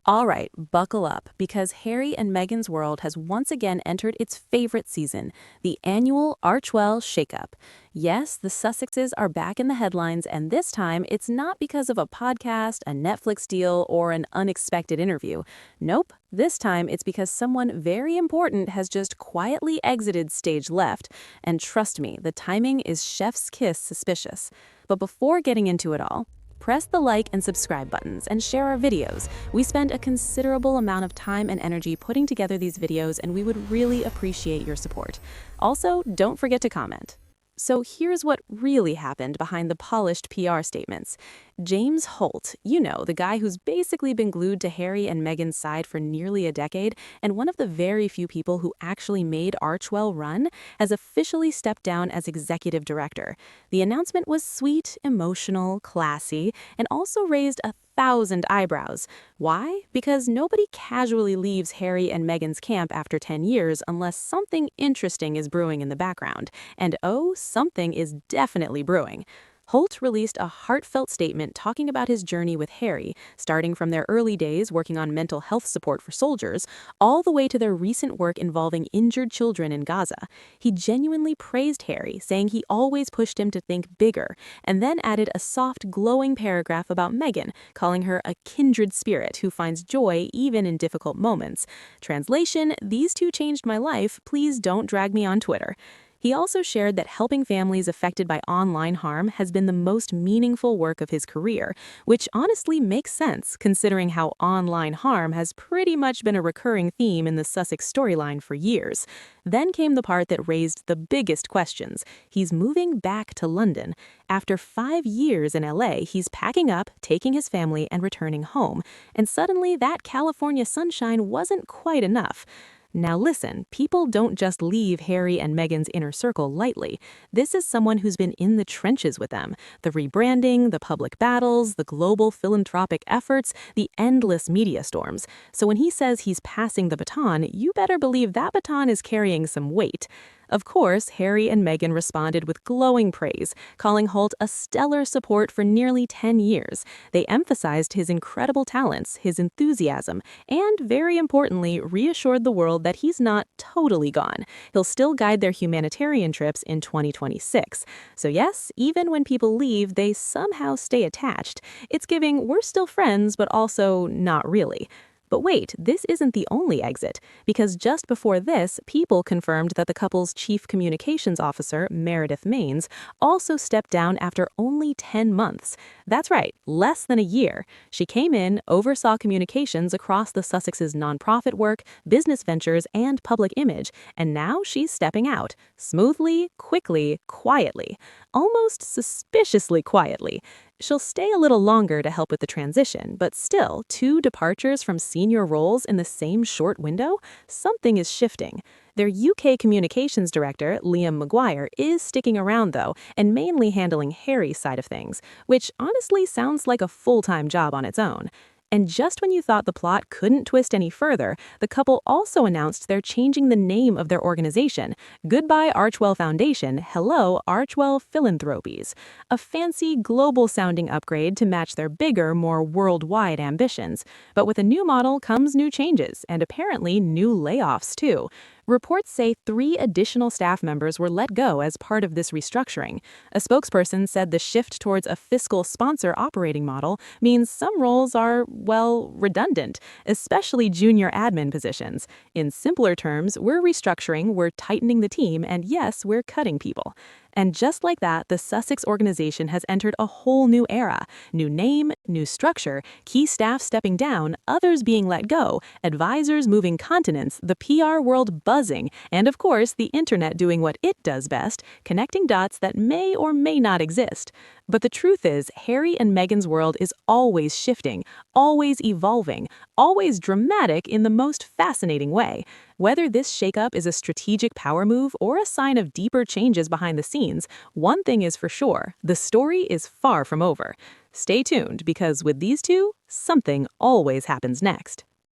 All right, buckle up, because Harry and Meghan's world has once again entered its favorite season, the annual Archewell shakeup. Yes, the Sussexes are back in the headlines, and this time it's not because of a podcast, a Netflix deal, or an unexpected interview. Nope, this time it's because someone very important has just quietly exited stage left. And trust me, the timing is chef's kiss suspicious. But before getting into it all, press the like and subscribe buttons and share our videos. We spend a considerable amount of time and energy putting together these videos, and we would really appreciate your support. Also, don't forget to comment. So here's what really happened behind the polished PR statements. James Holt, the guy who's basically been glued to Harry and Meghan's side for nearly a decade, and one of the very few people who actually made Archewell run, has officially stepped down as executive director. The announcement was sweet, emotional, classy, and also raised 1,000 eyebrows. Why? Because nobody casually leaves Harry and Meghan's camp after 10 years unless something interesting is brewing in the background. And oh, something is definitely brewing. Holt released a heartfelt statement talking about his journey with Harry, starting from their early days working on mental health support for soldiers, all the way to their recent work involving injured children in Gaza. He genuinely praised Harry, saying he always pushed him to think bigger, and then added a soft, glowing paragraph about Meghan, calling her a kindred spirit who finds joy even in difficult moments. Translation: these two changed my life, please don't drag me on Twitter. He also shared that helping families affected by online harm has been the most meaningful work of his career, which honestly makes sense considering how online harm has pretty much been a recurring theme in the Sussex storyline for years. Then came the part that raised the biggest questions. He's moving back to London. After 5 years in LA, he's packing up, taking his family, and returning home. And suddenly, that California sunshine wasn't quite enough. Now listen, people don't just leave Harry and Meghan's inner circle lightly. This is someone who's been in the trenches with them. The rebranding, the public battles, the global philanthropic efforts, the endless media storms. So when he says he's passing the baton, you better believe that baton is carrying some weight. Of course, Harry and Meghan responded with glowing praise, calling Holt a stellar support for nearly 10 years. They emphasized his incredible talents, his enthusiasm, and, very importantly, reassured the world that he's not totally gone. He'll still guide their humanitarian trips in 2026. So yes, even when people leave, they somehow stay attached. It's giving, we're still friends, but also not really. But wait, this isn't the only exit, because just before this, People confirmed that the couple's chief communications officer, Meredith Maines, also stepped down after only 10 months. That's right, less than a year. She came in, oversaw communications across the Sussex's nonprofit work, business ventures, and public image, and now she's stepping out, smoothly, quickly, quietly, almost suspiciously quietly. She'll stay a little longer to help with the transition, but still, 2 departures from senior roles in the same short window? Something is shifting. Their UK communications director, Liam Maguire, is sticking around though, and mainly handling Harry's side of things, which honestly sounds like a full-time job on its own. And just when you thought the plot couldn't twist any further, the couple also announced they're changing the name of their organization. Goodbye Archewell Foundation, hello Archewell Philanthropies. A fancy, global-sounding upgrade to match their bigger, more worldwide ambitions. But with a new model comes new changes, and apparently new layoffs too. Reports say 3 additional staff members were let go as part of this restructuring. A spokesperson said the shift towards a fiscal sponsor operating model means some roles are, well, redundant, especially junior admin positions. In simpler terms, we're restructuring, we're tightening the team, and yes, we're cutting people. And just like that, the Sussex organization has entered a whole new era. New name, new structure, key staff stepping down, others being let go, advisors moving continents, the PR world buzzing, and of course, the internet doing what it does best, connecting dots that may or may not exist. But the truth is, Harry and Meghan's world is always shifting, always evolving, always dramatic in the most fascinating way. Whether this shakeup is a strategic power move or a sign of deeper changes behind the scenes, one thing is for sure, the story is far from over. Stay tuned, because with these two, something always happens next.